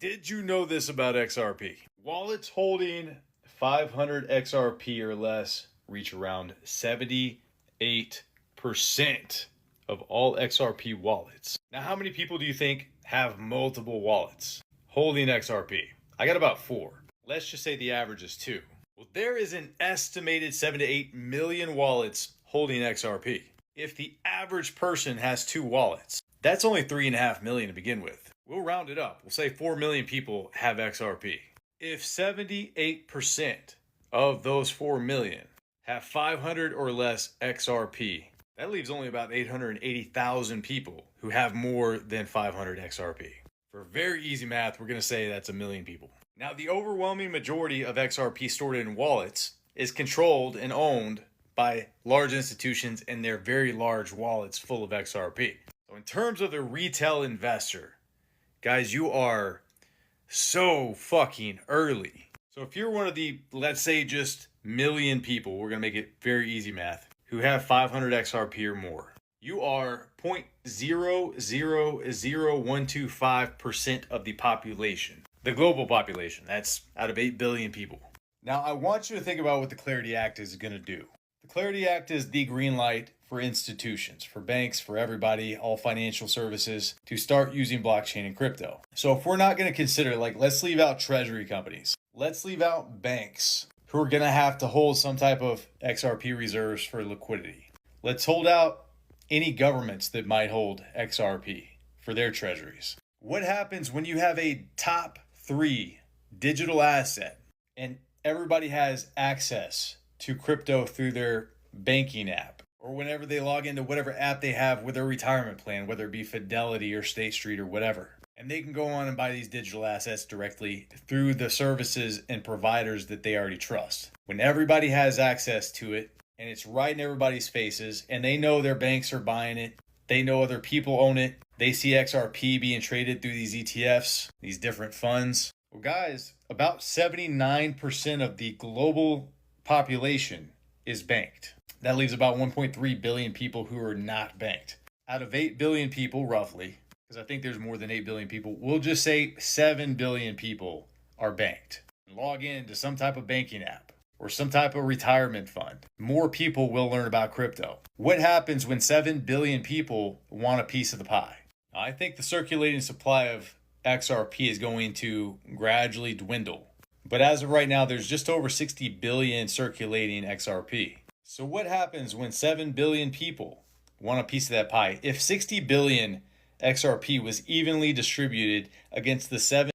Did you know this about XRP? Wallets holding 500 XRP or less reach around 78% of all XRP wallets. Now, how many people do you think have multiple wallets holding XRP? I got about 4. Let's just say the average is 2. Well, there is an estimated 7 to 8 million wallets holding XRP. If the average person has 2 wallets, that's only 3.5 million to begin with. We'll round it up. We'll say 4 million people have XRP. If 78% of those 4 million have 500 or less XRP, that leaves only about 880,000 people who have more than 500 XRP. For very easy math, we're going to say that's a million people. Now, the overwhelming majority of XRP stored in wallets is controlled and owned by large institutions and their very large wallets full of XRP. So in terms of the retail investor, guys, you are so fucking early. So if you're one of the, let's say, just million people, we're going to make it very easy math, who have 500 XRP or more, you are 0.000125% of the population. The global population, that's out of 8 billion people. Now, I want you to think about what the Clarity Act is going to do. The Clarity Act is the green light for institutions, for banks, for everybody, all financial services to start using blockchain and crypto. So if we're not going to consider, let's leave out treasury companies. Let's leave out banks who are going to have to hold some type of XRP reserves for liquidity. Let's hold out any governments that might hold XRP for their treasuries. What happens when you have a top 3 digital asset and everybody has access to crypto through their banking app, or whenever they log into whatever app they have with their retirement plan, whether it be Fidelity or State Street or whatever, and they can go on and buy these digital assets directly through the services and providers that they already trust. When everybody has access to it and it's right in everybody's faces and they know their banks are buying it, they know other people own it, they see XRP being traded through these ETFs, these different funds. Well, guys, about 79% of the global population is banked. That leaves about 1.3 billion people who are not banked. Out of 8 billion people, roughly, because I think there's more than 8 billion people, we'll just say 7 billion people are banked. Log in to some type of banking app or some type of retirement fund. More people will learn about crypto. What happens when 7 billion people want a piece of the pie? I think the circulating supply of XRP is going to gradually dwindle. But as of right now, there's just over 60 billion circulating XRP. So what happens when 7 billion people want a piece of that pie? If 60 billion XRP was evenly distributed against the 7